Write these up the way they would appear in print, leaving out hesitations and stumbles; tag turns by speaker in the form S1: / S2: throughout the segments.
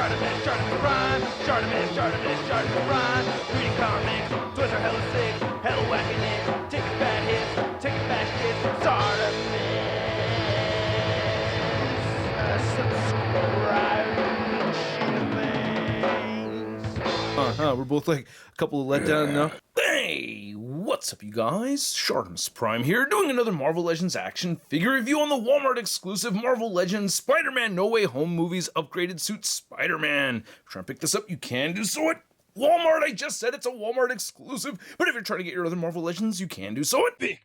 S1: ShartimusPrime, ShartimusPrime. Reading comics, toys are hella sick, hella whacking it, taking bad hits, taking bad shit.
S2: Subscribe. We're both like a couple of letdown now. Hey, what's up, you guys? ShartimusPrime here, doing another Marvel Legends action figure review on the Walmart exclusive Marvel Legends Spider-Man No Way Home movies upgraded suit Spider-Man. If you're trying to pick this up, you can do so at Walmart. I just said it's a Walmart exclusive, but if you're trying to get your other Marvel Legends, you can do so at
S3: Big.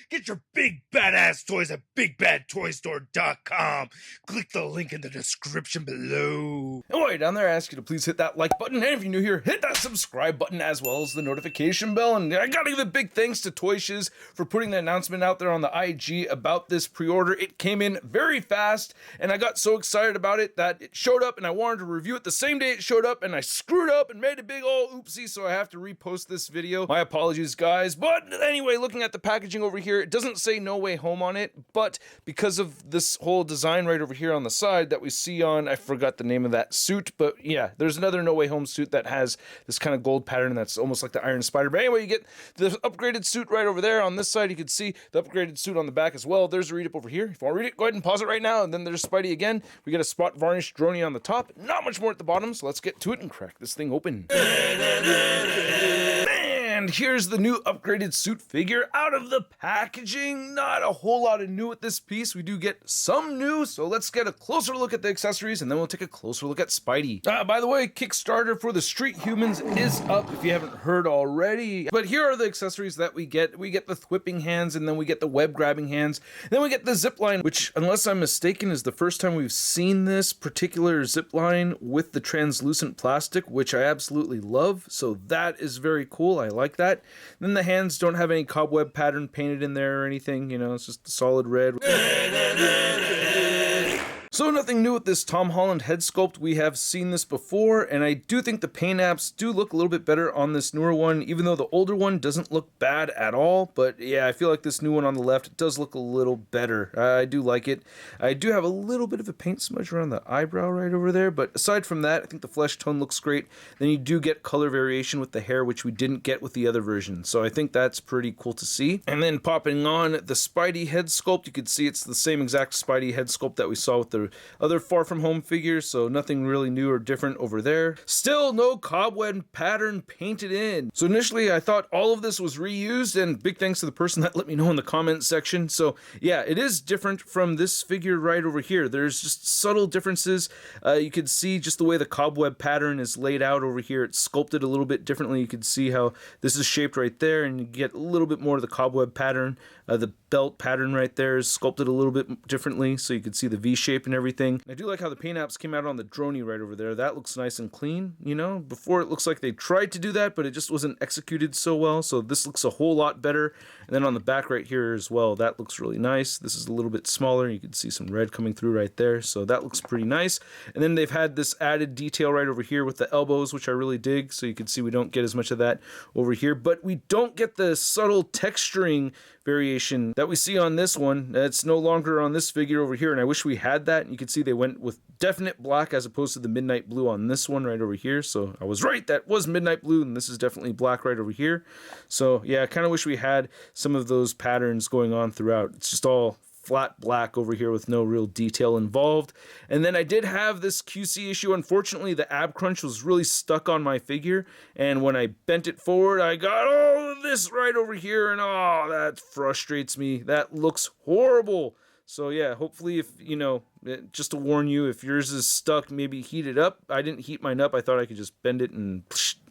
S3: Get your big badass toys at BigBadToyStore.com. Click the link in the description below.
S2: And while you're down there, I ask you to please hit that like button, and if you're new here, hit that subscribe button as well as the notification bell. And I gotta give a big thanks to Toy Shiz for putting the announcement out there on the IG about this pre-order. It came in very fast, and I got so excited about it that it showed up, and I wanted to review it the same day it showed up, and I screwed up and made a big ol' oopsie, so I have to repost this video. My apologies, guys. But anyway, looking at the packaging over here, it doesn't say No Way Home on it, but because of this whole design right over here on the side that we see on, I forgot the name of that suit, but yeah, there's another No Way Home suit that has this kind of gold pattern that's almost like the Iron Spider. But anyway, you get the upgraded suit right over there. On this side, you can see the upgraded suit on the back as well. There's a read-up over here. If you want to read it, go ahead and pause it right now. And then there's Spidey again. We get a spot varnished droney on the top. Not much more at the bottom, so let's get to it and crack this thing open. And here's the new upgraded suit figure out of the packaging. Not a whole lot of new with this piece. We do get some new, so let's get a closer look at the accessories, and then we'll take a closer look at Spidey. By the way, Kickstarter for the Street Humans is up if you haven't heard already. But here are the accessories that we get. We get the thwipping hands, and then we get the web grabbing hands. Then we get the zip line, which, unless I'm mistaken, is the first time we've seen this particular zip line with the translucent plastic, which I absolutely love. So that is very cool. I like that. Then the hands don't have any cobweb pattern painted in there or anything, you know, it's just a solid red. So nothing new with this Tom Holland head sculpt. We have seen this before, and I do think the paint apps do look a little bit better on this newer one, even though the older one doesn't look bad at all. But yeah, I feel like this new one on the left does look a little better. I do like it. I do have a little bit of a paint smudge around the eyebrow right over there, but aside from that, I think the flesh tone looks great. Then you do get color variation with the hair, which we didn't get with the other version. So I think that's pretty cool to see. And then popping on the Spidey head sculpt, you can see it's the same exact Spidey head sculpt that we saw with the other Far From Home figures, so nothing really new or different over there. Still no cobweb pattern painted in. So initially I thought all of this was reused, and big thanks to the person that let me know in the comments section. So yeah, it is different from this figure right over here. There's just subtle differences. You can see just the way the cobweb pattern is laid out over here. It's sculpted a little bit differently. You can see how this is shaped right there, and you get a little bit more of the cobweb pattern. The belt pattern right there is sculpted a little bit differently, so you can see the V shape and everything. I do like how the paint apps came out on the droney right over there. That looks nice and clean, you know. Before, it looks like they tried to do that, but it just wasn't executed so well, so this looks a whole lot better. And then on the back right here as well, that looks really nice. This is a little bit smaller. You can see some red coming through right there, so that looks pretty nice. And then they've had this added detail right over here with the elbows, which I really dig, so you can see we don't get as much of that over here, but we don't get the subtle texturing variation that we see on this one. It's no longer on this figure over here, and I wish we had that. You can see they went with definite black as opposed to the midnight blue on this one right over here. So I was right, that was midnight blue, and this is definitely black right over here. So yeah, I kind of wish we had some of those patterns going on throughout. It's just all flat black over here with no real detail involved. And then I did have this QC issue. Unfortunately, the ab crunch was really stuck on my figure, and when I bent it forward, I got all of this right over here, and oh, that frustrates me. That looks horrible. So yeah, hopefully, if you know, just to warn you, if yours is stuck, maybe heat it up. I didn't heat mine up. I thought I could just bend it, and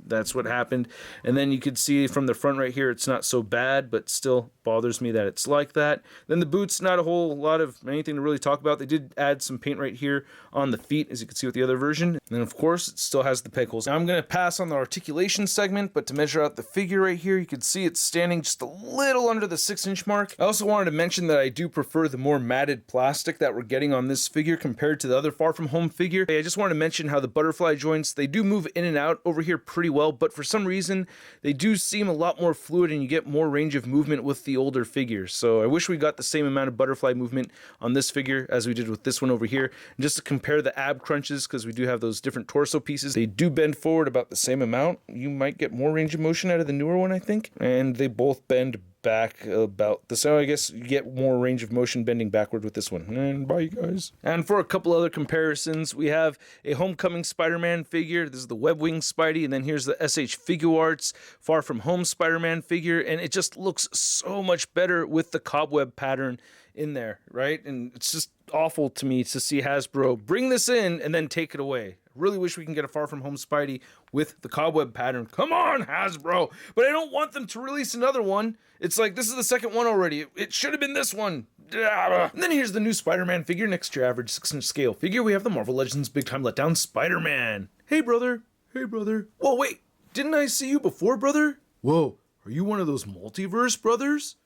S2: that's what happened. And then you could see from the front right here, it's not so bad, but still bothers me that it's like that. Then the boots, not a whole lot of anything to really talk about. They did add some paint right here on the feet, as you can see with the other version. And then of course, it still has the peg holes. Now I'm going to pass on the articulation segment, but to measure out the figure right here, you can see it's standing just a little under the 6-inch mark. I also wanted to mention that I do prefer the more matted plastic that we're getting on this this figure compared to the other Far From Home figure. I just wanted to mention how the butterfly joints, they do move in and out over here pretty well, but for some reason, they do seem a lot more fluid and you get more range of movement with the older figures. So I wish we got the same amount of butterfly movement on this figure as we did with this one over here. And just to compare the ab crunches, because we do have those different torso pieces, they do bend forward about the same amount. You might get more range of motion out of the newer one, I think. And they both bend back about the same. I guess you get more range of motion bending backward with this one. And bye, you guys. And for a couple other comparisons, we have a Homecoming Spider-Man figure. This is the Webwing Spidey, and then here's the SH Figuarts Far From Home Spider-Man figure, and it just looks so much better with the cobweb pattern in there, right? And it's just awful to me to see Hasbro bring this in and then take it away. Really wish we can get a Far From Home Spidey with the cobweb pattern. Come on, Hasbro! But I don't want them to release another one. It's like, this is the second one already. It should have been this one. And then here's the new Spider-Man figure. Next to your average 6-inch scale figure, we have the Marvel Legends Big Time Letdown Spider-Man. Hey, brother. Hey, brother. Whoa, wait. Didn't I see you before, brother? Whoa, are you one of those multiverse brothers?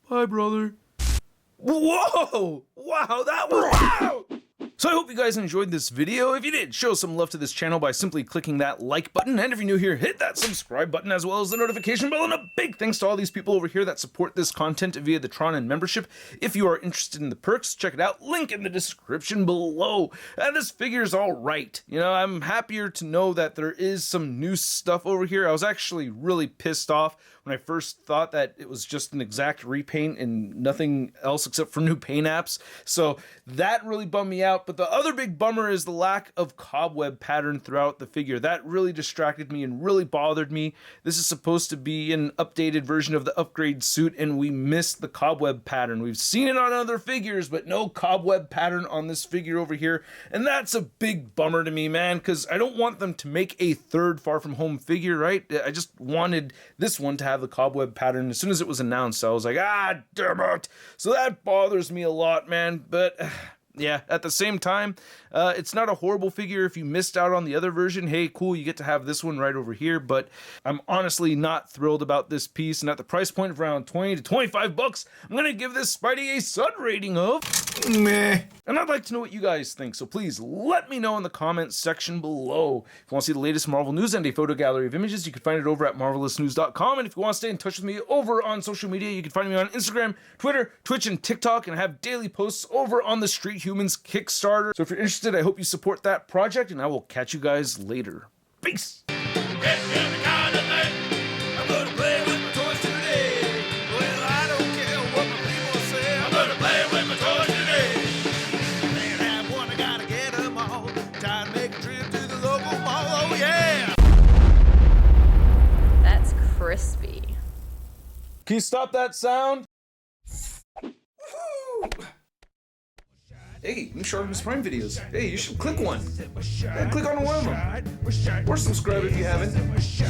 S2: Bye, brother. Whoa! Wow, that was wow! So I hope you guys enjoyed this video. If you did, show some love to this channel by simply clicking that like button. And if you're new here, hit that subscribe button as well as the notification bell. And a big thanks to all these people over here that support this content via the Tron and membership. If you are interested in the perks, check it out. Link in the description below. And this figure's all right. You know, I'm happier to know that there is some new stuff over here. I was actually really pissed off when I first thought that it was just an exact repaint and nothing else except for new paint apps. So that really bummed me out. But the other big bummer is the lack of cobweb pattern throughout the figure. That really distracted me and really bothered me. This is supposed to be an updated version of the upgrade suit, and we missed the cobweb pattern. We've seen it on other figures, but no cobweb pattern on this figure over here. And that's a big bummer to me, man, because I don't want them to make a third Far From Home figure, right? I just wanted this one to have the cobweb pattern. As soon as it was announced, I was like, ah, damn it. So that bothers me a lot, man. But yeah, at the same time, it's not a horrible figure if you missed out on the other version. Hey, cool, you get to have this one right over here, but I'm honestly not thrilled about this piece, and at the price point of around 20 to 25 bucks, I'm gonna give this Spidey a Sud rating of meh. And I'd like to know what you guys think, so please let me know in the comments section below. If you want to see the latest Marvel news and a photo gallery of images, you can find it over at marvelousnews.com, and if you want to stay in touch with me over on social media, you can find me on Instagram, Twitter, Twitch, and TikTok, and I have daily posts over on the Street Humans Kickstarter. So if you're interested, I hope you support that project, and I will catch you guys later. Peace!
S4: That's crispy.
S2: Can you stop that sound? Hey, new ShartimusPrime videos. Hey, you should click one. Yeah, click on one of them. Or subscribe if you haven't.
S1: Your face,